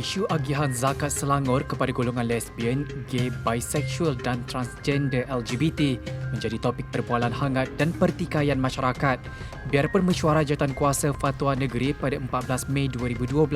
Isu agihan zakat Selangor kepada golongan lesbian, gay, bisexual dan transgender LGBT menjadi topik perbualan hangat dan pertikaian masyarakat. Biarpun Mesyuarat Jawatankuasa Fatwa Negeri pada 14 Mei 2012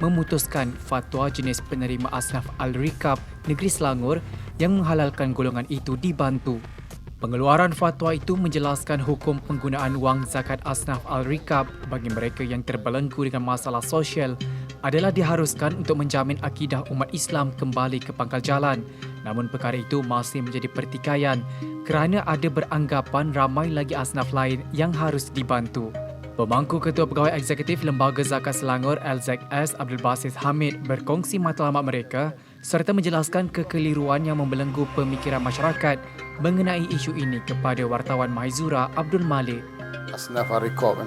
memutuskan fatwa jenis penerima asnaf Al-Rikab Negeri Selangor yang menghalalkan golongan itu dibantu. Pengeluaran fatwa itu menjelaskan hukum penggunaan wang zakat asnaf Al-Rikab bagi mereka yang terbelenggu dengan masalah sosial adalah diharuskan untuk menjamin akidah umat Islam kembali ke pangkal jalan. Namun perkara itu masih menjadi pertikaian kerana ada beranggapan ramai lagi asnaf lain yang harus dibantu. Pemangku Ketua Pegawai Eksekutif Lembaga Zakat Selangor LZS Abdul Basis Hamid berkongsi matlamat mereka serta menjelaskan kekeliruan yang membelenggu pemikiran masyarakat mengenai isu ini kepada wartawan Mahizura Abdul Malik. Asnaf Al-Rikab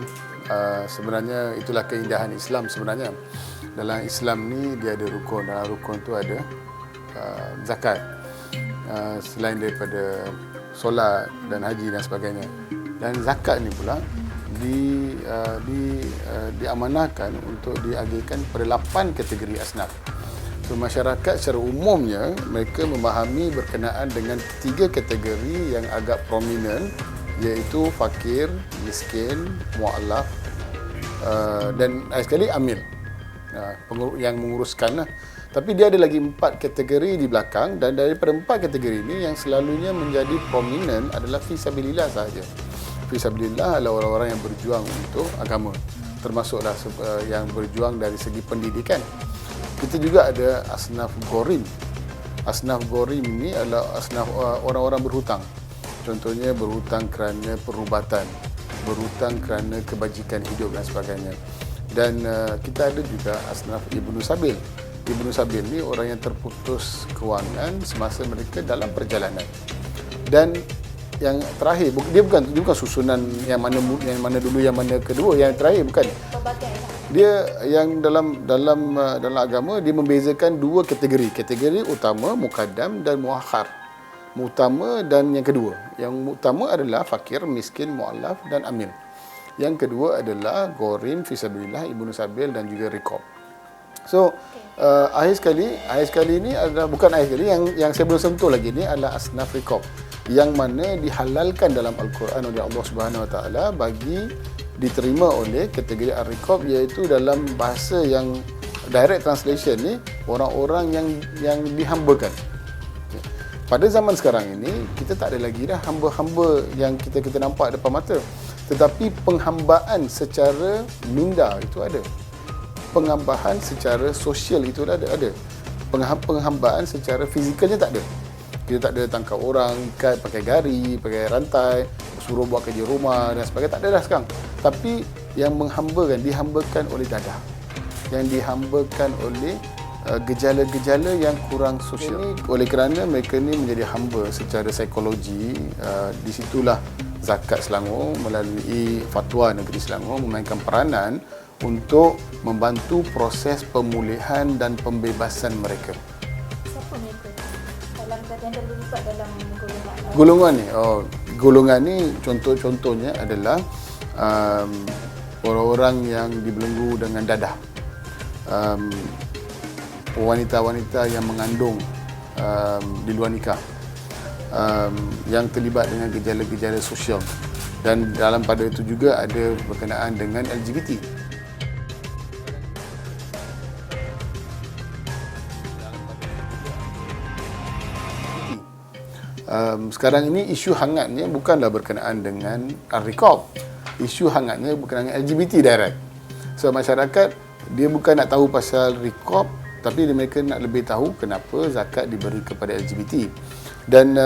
sebenarnya itulah keindahan Islam sebenarnya. Dalam Islam ni dia ada rukun, dalam rukun tu ada zakat, selain daripada solat dan haji dan sebagainya. Dan zakat ni pula diamanahkan untuk diagihkan pada 8 kategori asnaf. So masyarakat secara umumnya mereka memahami berkenaan dengan 3 kategori yang agak prominent, iaitu fakir, miskin, mu'alaf dan sekali amil yang menguruskan lah. Tapi dia ada lagi 4 kategori di belakang, dan daripada 4 kategori ini yang selalunya menjadi prominent adalah fisabilillah sahaja. Fisabilillah adalah orang-orang yang berjuang untuk agama, termasuklah yang berjuang dari segi pendidikan. Kita juga ada asnaf gorim. Asnaf gorim ini adalah asnaf orang-orang berhutang. Contohnya berhutang kerana perubatan, berhutang kerana kebajikan hidup dan sebagainya. Dan kita ada juga asnaf Ibnu Sabil. Ibnu Sabil ni orang yang terputus kewangan semasa mereka dalam perjalanan. Dan yang terakhir, dia bukan susunan yang mana dulu yang mana kedua, yang terakhir bukan. Dia yang dalam agama dia membezakan 2 kategori. Kategori utama, muqaddam dan muakhar. Utama dan yang kedua. Yang utama adalah fakir, miskin, mu'alaf dan amil. Yang kedua adalah gorim, fisabilillah, Ibnu Sabil dan juga rikab. So, akhir sekali ini adalah bukan akhir sekali, yang saya belum sentuh lagi ni adalah asnaf rikab, yang mana dihalalkan dalam Al-Quran oleh Allah Subhanahu Wa Taala bagi diterima oleh kategori al-rikab, iaitu dalam bahasa yang direct translation ni orang-orang yang dihambakan. Pada zaman sekarang ini kita tak ada lagi dah hamba-hamba yang kita nampak depan mata. Tetapi penghambaan secara minda itu ada. Penghambaan secara sosial itu ada. Penghambaan secara fizikalnya tak ada. Kita tak ada tangkap orang, ikat pakai gari, pakai rantai, suruh buat kerja rumah dan sebagainya. Tak ada dah sekarang. Tapi yang dihambakan oleh dadah. Yang dihambakan oleh gejala-gejala yang kurang sosial. Oleh kerana mereka ni menjadi hamba secara psikologi, di situlah Zakat Selangor melalui Fatwa Negeri Selangor memainkan peranan untuk membantu proses pemulihan dan pembebasan mereka. Siapa mereka? Dalam yang terlibat dalam golongan? Golongan ni contohnya adalah orang-orang yang dibelenggu dengan dadah. Wanita-wanita yang mengandung di luar nikah, yang terlibat dengan gejala-gejala sosial, dan dalam pada itu juga ada berkenaan dengan LGBT. Sekarang ini isu hangatnya bukanlah berkenaan dengan al-rikab. Isu hangatnya berkenaan dengan LGBT direct. So masyarakat dia bukan nak tahu pasal rikab, tapi mereka nak lebih tahu kenapa zakat diberi kepada LGBT. Dan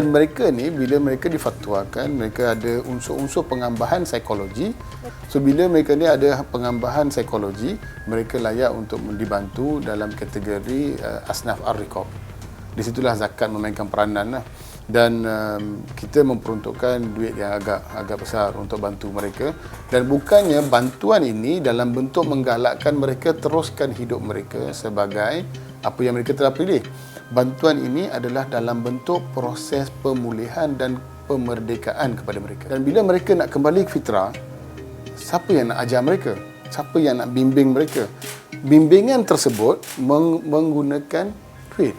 mereka ni bila mereka difatwakan, mereka ada unsur-unsur pengambahan psikologi. So bila mereka ni ada pengambahan psikologi, mereka layak untuk dibantu dalam kategori asnaf al-rikab. Di situlah zakat memainkan peranan lah. Dan kita memperuntukkan duit yang agak besar untuk bantu mereka, dan bukannya bantuan ini dalam bentuk menggalakkan mereka teruskan hidup mereka sebagai apa yang mereka telah pilih. Bantuan ini adalah dalam bentuk proses pemulihan dan pemerdekaan kepada mereka. Dan bila mereka nak kembali ke fitrah, siapa yang nak ajar mereka? Siapa yang nak bimbing mereka? Bimbingan tersebut menggunakan duit.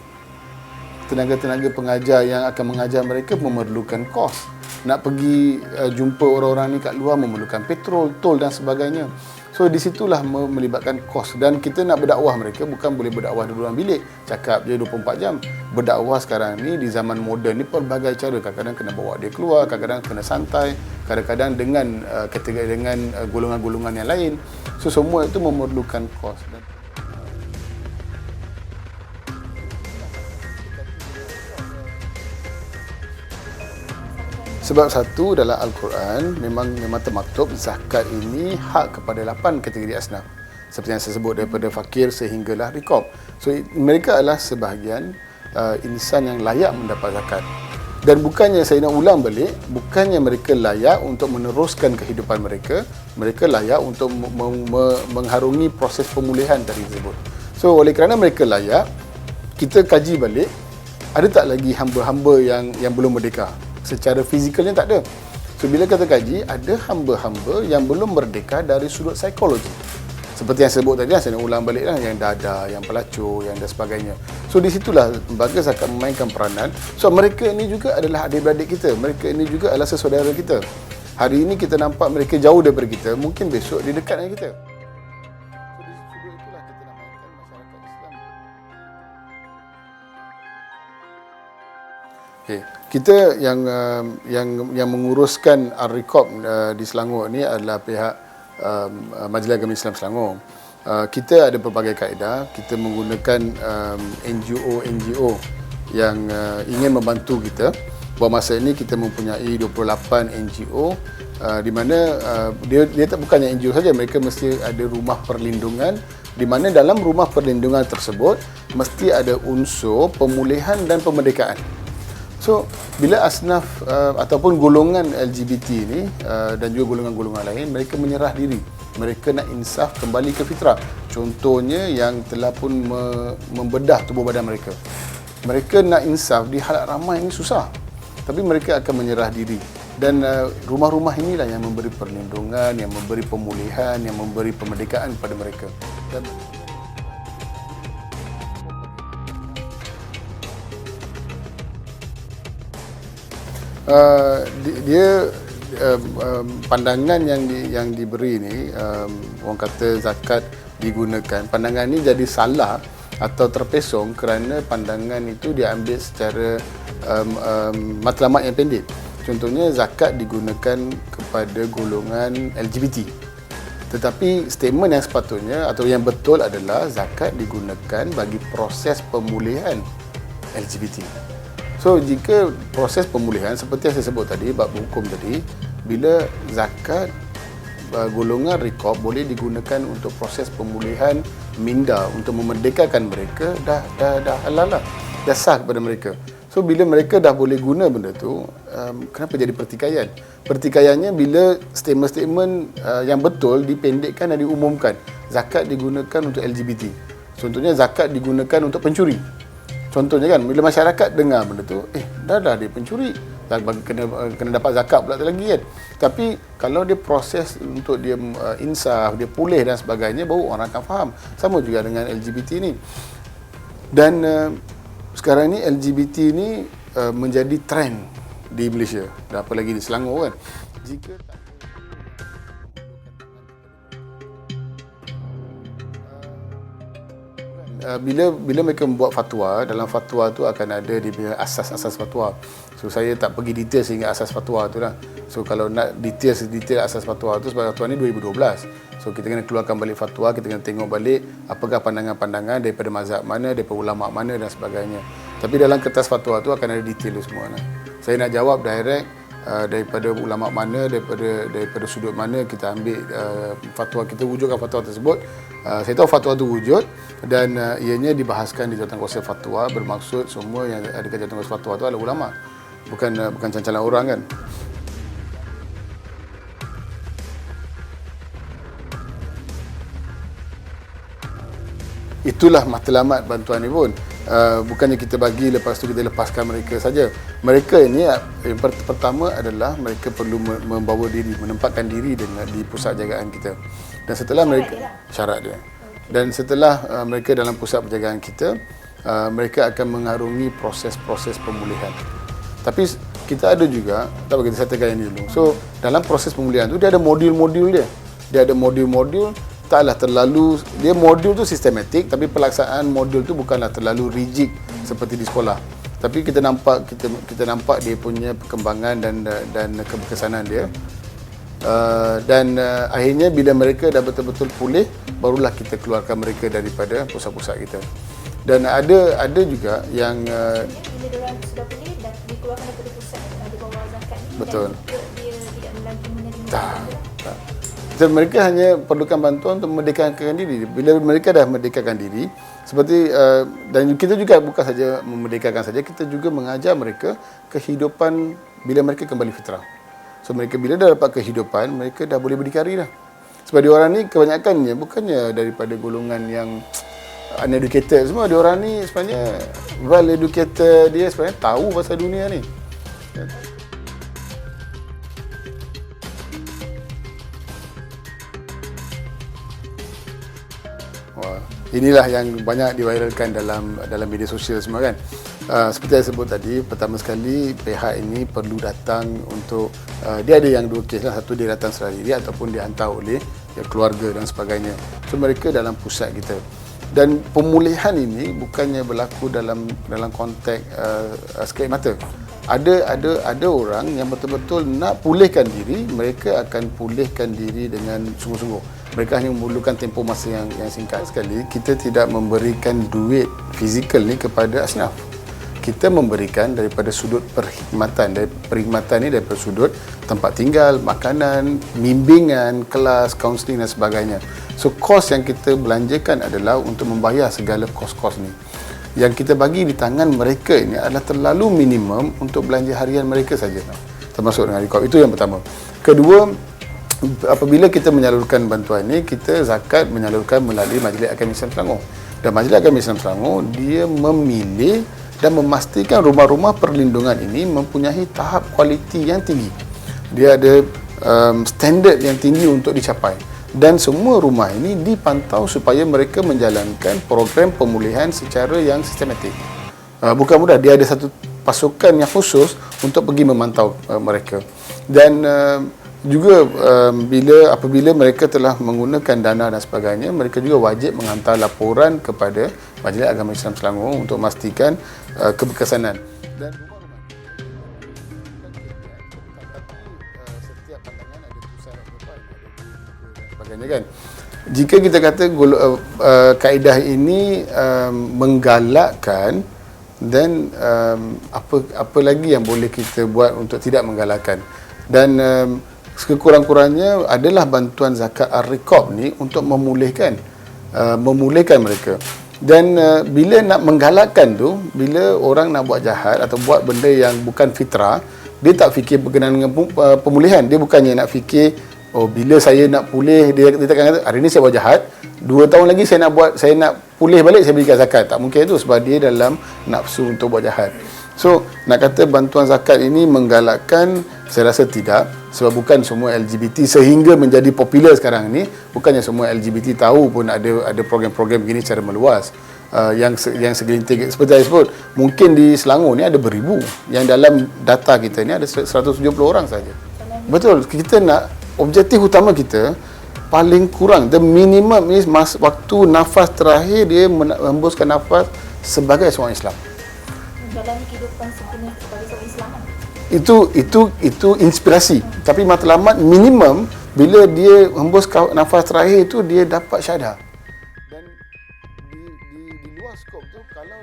Tenaga-tenaga pengajar yang akan mengajar mereka memerlukan kos. Nak pergi jumpa orang-orang ni kat luar memerlukan petrol, tol dan sebagainya. So di situlah melibatkan kos, dan kita nak berdakwah mereka bukan boleh berdakwah di dalam bilik cakap je 24 jam. Berdakwah sekarang ni di zaman moden ni pelbagai cara. Kadang-kadang kena bawa dia keluar, kadang-kadang kena santai, kadang-kadang dengan kategori dengan golongan-golongan yang lain. So semua itu memerlukan kos. Sebab satu, dalam Al-Quran memang termaktub zakat ini hak kepada 8 kategori asnaf. Seperti yang saya sebut, daripada fakir sehinggalah riqab. So mereka adalah sebahagian insan yang layak mendapat zakat. Dan bukannya, saya nak ulang balik, bukannya mereka layak untuk meneruskan kehidupan mereka, mereka layak untuk mengharungi proses pemulihan tadi tersebut. So oleh kerana mereka layak, kita kaji balik, ada tak lagi hamba-hamba yang belum merdeka? Secara fizikalnya tak ada. So bila kita kaji, ada hamba-hamba yang belum merdeka dari sudut psikologi. Seperti yang saya sebut tadi, saya nak ulang balik lah, yang dada, yang pelacur, yang dan sebagainya. So di situlah lembaga zakat memainkan peranan. So mereka ini juga adalah adik-beradik kita, mereka ini juga adalah sesaudara kita. Hari ini kita nampak mereka jauh daripada kita, mungkin besok dia dekat dengan kita. So di sudut itulah kita nak mainkan masyarakat Islam. Okay. Kita yang menguruskan Al-Riqab di Selangor ni adalah pihak Majlis Agama Islam Selangor. Kita ada pelbagai kaedah, kita menggunakan NGO yang ingin membantu kita. Buat masa ini kita mempunyai 28 NGO di mana dia tak bukannya NGO saja, mereka mesti ada rumah perlindungan, di mana dalam rumah perlindungan tersebut mesti ada unsur pemulihan dan pemerdekaan. So, bila asnaf ataupun golongan LGBT ni dan juga golongan-golongan lain, mereka menyerah diri. Mereka nak insaf kembali ke fitrah. Contohnya yang telah pun membedah tubuh badan mereka. Mereka nak insaf di halayak ramai ini susah. Tapi mereka akan menyerah diri. Dan rumah-rumah inilah yang memberi perlindungan, yang memberi pemulihan, yang memberi pemerdekaan kepada mereka. Dan pandangan yang diberi ni, orang kata zakat digunakan, pandangan ni jadi salah atau terpesong kerana pandangan itu diambil secara matlamat yang pendek. Contohnya zakat digunakan kepada golongan LGBT, tetapi statement yang sepatutnya atau yang betul adalah zakat digunakan bagi proses pemulihan LGBT. So, jika proses pemulihan, seperti yang saya sebut tadi, bab hukum tadi, bila zakat golongan riqab boleh digunakan untuk proses pemulihan minda, untuk memerdekakan mereka, dah halal lah, dah sah kepada mereka. So, bila mereka dah boleh guna benda tu, kenapa jadi pertikaian? Pertikaiannya bila statement-statement yang betul dipendekkan dan diumumkan. Zakat digunakan untuk LGBT. Contohnya, zakat digunakan untuk pencuri. Contohnya kan, bila masyarakat dengar benda tu, dah dia pencuri, kena dapat zakat pula lagi kan. Tapi kalau dia proses untuk dia insaf, dia pulih dan sebagainya, baru orang akan faham. Sama juga dengan LGBT ni. Dan sekarang ni LGBT ni menjadi trend di Malaysia, dan apalagi di Selangor kan. Jika bila mereka membuat fatwa, dalam fatwa tu akan ada di asas-asas fatwa. So saya tak pergi detail sehingga asas fatwa tu lah. So kalau nak detail asas fatwa tu, sebab fatwa ni 2012. So kita kena keluarkan balik fatwa, kita kena tengok balik apakah pandangan-pandangan daripada mazhab mana, daripada ulama mana dan sebagainya. Tapi dalam kertas fatwa tu akan ada detail tu semua lah. Saya nak jawab direct daripada ulama mana, daripada sudut mana kita ambil fatwa, kita wujudkan fatwa tersebut. Saya tahu fatwa itu wujud dan ianya dibahaskan di Jawatankuasa Fatwa, bermaksud semua yang ada di Jawatankuasa Fatwa itu adalah ulama, bukan cancalan orang kan. Itulah matlamat bantuan ni pun. bukannya kita bagi lepas tu kita lepaskan mereka saja. Mereka ini yang pertama adalah mereka perlu membawa diri, menempatkan diri di pusat jagaan kita. Dan setelah syarat dia. Dan setelah mereka dalam pusat penjagaan kita, mereka akan mengarungi proses-proses pemulihan. Tapi kita ada juga, tak apa kita settlekan ini dulu. So, dalam proses pemulihan tu dia ada modul-modul dia. Dia ada modul-modul, taklah terlalu, dia modul tu sistematik, tapi pelaksanaan modul tu bukanlah terlalu rigid seperti di sekolah. Tapi kita nampak dia punya perkembangan dan keberkesanan dia. Akhirnya bila mereka dah betul-betul pulih, barulah kita keluarkan mereka daripada pusat-pusat kita. Dan ada juga yang bila diorang sudah pulih dah dikeluarkan daripada pusat di bawah zakat ni, betul. Dan dia tidak lagi menerima Tak. Mereka hanya perlukan bantuan untuk memerdekakan diri. Bila mereka dah merdekakan diri, seperti dan kita juga bukan saja memerdekakan saja, kita juga mengajar mereka kehidupan bila mereka kembali fitrah. So mereka bila dah dapat kehidupan, mereka dah boleh berdikari dah. Sebab diorang ni kebanyakannya bukannya daripada golongan yang uneducated semua. Diorang ni sebenarnya well educated, dia sebenarnya tahu pasal dunia ni. Inilah yang banyak diviralkan dalam media sosial semua kan. Seperti saya sebut tadi, pertama sekali pihak ini perlu datang untuk dia ada yang dua kes lah. Satu dia datang secara diri ataupun dihantar oleh keluarga dan sebagainya. So mereka dalam pusat kita. Dan pemulihan ini bukannya berlaku dalam konteks sekait mata. Ada orang yang betul-betul nak pulihkan diri, mereka akan pulihkan diri dengan sungguh-sungguh. Mereka hanya memerlukan tempoh masa yang singkat sekali. Kita tidak memberikan duit fizikal ni kepada asnaf. Kita memberikan daripada sudut perkhidmatan. Perkhidmatan ni daripada sudut tempat tinggal, makanan, bimbingan, kelas, kaunseling dan sebagainya. So, kos yang kita belanjakan adalah untuk membayar segala kos-kos ni. Yang kita bagi di tangan mereka ini adalah terlalu minimum untuk belanja harian mereka saja. Termasuk dengan rekod. Itu yang pertama. Kedua, apabila kita menyalurkan bantuan ini, kita zakat menyalurkan melalui Majlis Agama Islam Selangor. Dan Majlis Agama Islam Selangor, dia memilih dan memastikan rumah-rumah perlindungan ini mempunyai tahap kualiti yang tinggi. Dia ada standard yang tinggi untuk dicapai. Dan semua rumah ini dipantau supaya mereka menjalankan program pemulihan secara yang sistematik. Bukan mudah, dia ada satu pasukan yang khusus untuk pergi memantau mereka. Dan juga apabila mereka telah menggunakan dana dan sebagainya, mereka juga wajib menghantar laporan kepada Majlis Agama Islam Selangor untuk memastikan keberkesanan. Dan rumah-rumah setiap pandangan ada pusat dan sebagainya kan. Jika kita kata kaedah ini menggalakkan, dan apa lagi yang boleh kita buat untuk tidak menggalakkan. Dan sekurang-kurangnya adalah bantuan zakat ar-riqab ni untuk memulihkan mereka. Dan bila nak menggalakkan tu, bila orang nak buat jahat atau buat benda yang bukan fitrah, dia tak fikir berkenaan dengan pemulihan. Dia bukannya nak fikir, oh bila saya nak pulih, dia takkan kata hari ni saya buat jahat, 2 tahun lagi saya nak pulih balik, saya berikan zakat. Tak mungkin itu, sebab dia dalam nafsu untuk buat jahat. So, nak kata bantuan zakat ini menggalakkan, saya rasa tidak. Sebab bukan semua LGBT sehingga menjadi popular sekarang ni, bukannya semua LGBT tahu pun ada program-program begini secara meluas. Yang segelintir, seperti saya sebut, mungkin di Selangor ni ada beribu. Yang dalam data kita ni ada 170 orang saja. Betul, kita nak, objektif utama kita paling kurang, the minimum is waktu nafas terakhir dia menghembuskan nafas sebagai seorang Islam. Menjalani kehidupan sepenuhnya sebagai seorang Islam. Itu inspirasi. Tapi matlamat minimum bila dia hembus nafas terakhir itu, dia dapat syahadah. Dan di luar skop tu, kalau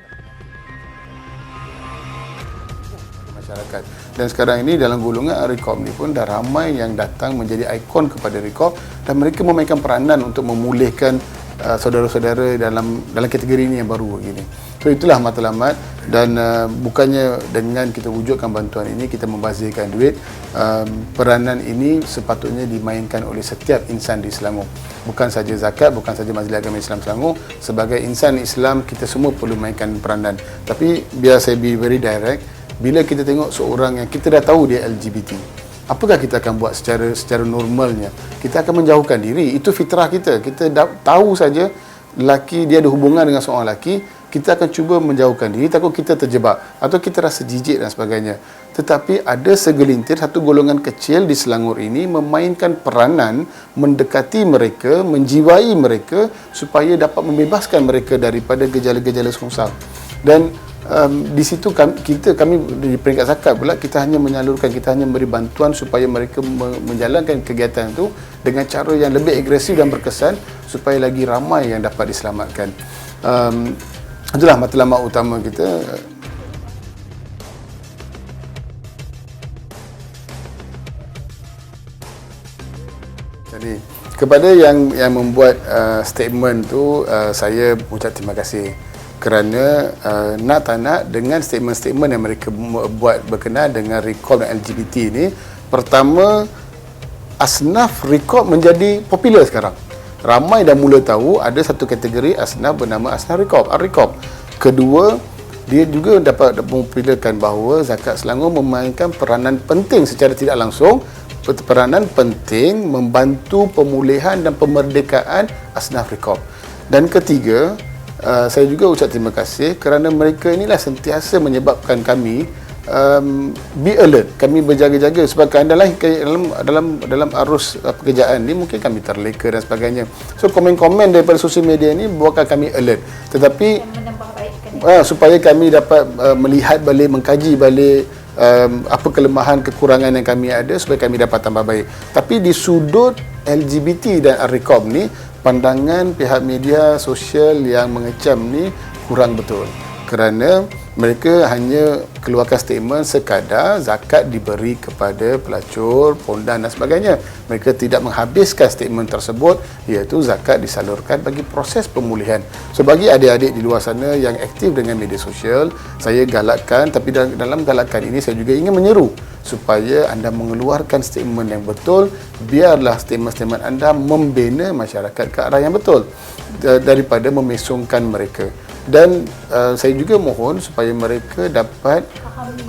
masyarakat. Dan sekarang ini dalam golongan Riqab ni pun dah ramai yang datang menjadi ikon kepada Riqab, dan mereka memainkan peranan untuk memulihkan saudara-saudara dalam kategori ini yang baru begini. So itulah matlamat, dan bukannya dengan kita wujudkan bantuan ini kita membazirkan duit. Peranan ini sepatutnya dimainkan oleh setiap insan di Selangor. Bukan saja zakat, bukan saja Majlis Agama Islam Selangor. Sebagai insan Islam kita semua perlu mainkan peranan. Tapi biar saya be very direct, bila kita tengok seorang yang kita dah tahu dia LGBT, apakah kita akan buat secara normalnya? Kita akan menjauhkan diri. Itu fitrah kita. Kita tahu saja lelaki dia ada hubungan dengan seorang lelaki, kita akan cuba menjauhkan diri, takut kita terjebak atau kita rasa jijik dan sebagainya. Tetapi ada segelintir, satu golongan kecil di Selangor ini memainkan peranan mendekati mereka, menjiwai mereka supaya dapat membebaskan mereka daripada gejala-gejala sengsara. Dan di situ kami di peringkat zakat pula, kita hanya menyalurkan, kita hanya memberi bantuan supaya mereka menjalankan kegiatan itu dengan cara yang lebih agresif dan berkesan supaya lagi ramai yang dapat diselamatkan. Itulah matlamat utama kita. Jadi kepada yang membuat statement tu, saya ucap terima kasih kerana nak tak nak dengan statement-statement yang mereka buat berkenaan dengan rekod LGBT ini, pertama, asnaf rekod menjadi popular sekarang. Ramai dah mula tahu ada satu kategori asnaf bernama asnaf rekod. Kedua, dia juga dapat mempopularkan bahawa Zakat Selangor memainkan peranan penting secara tidak langsung, peranan penting membantu pemulihan dan pemerdekaan asnaf rekod. Dan ketiga, saya juga ucap terima kasih kerana mereka inilah sentiasa menyebabkan kami be alert, kami berjaga-jaga sebab keadaan dalam arus pekerjaan ni mungkin kami terleka dan sebagainya. So komen-komen daripada sosial media ni buatkan kami alert, tetapi supaya kami dapat melihat balik, mengkaji balik apa kelemahan, kekurangan yang kami ada supaya kami dapat tambah baik. Tapi di sudut LGBT dan Ar-Rekob ni, pandangan pihak media sosial yang mengecam ni kurang betul kerana mereka hanya keluarkan statement sekadar zakat diberi kepada pelacur, pondan dan sebagainya. Mereka tidak menghabiskan statement tersebut, iaitu zakat disalurkan bagi proses pemulihan. So bagi adik-adik di luar sana yang aktif dengan media sosial, saya galakkan, tapi dalam galakan ini saya juga ingin menyeru supaya anda mengeluarkan statement yang betul. Biarlah statement-statement anda membina masyarakat ke arah yang betul daripada memesongkan mereka. Dan saya juga mohon supaya mereka dapat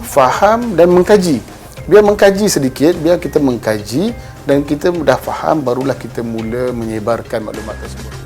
faham dan mengkaji. Biar mengkaji sedikit, biar kita mengkaji dan kita dah faham, barulah kita mula menyebarkan maklumat tersebut.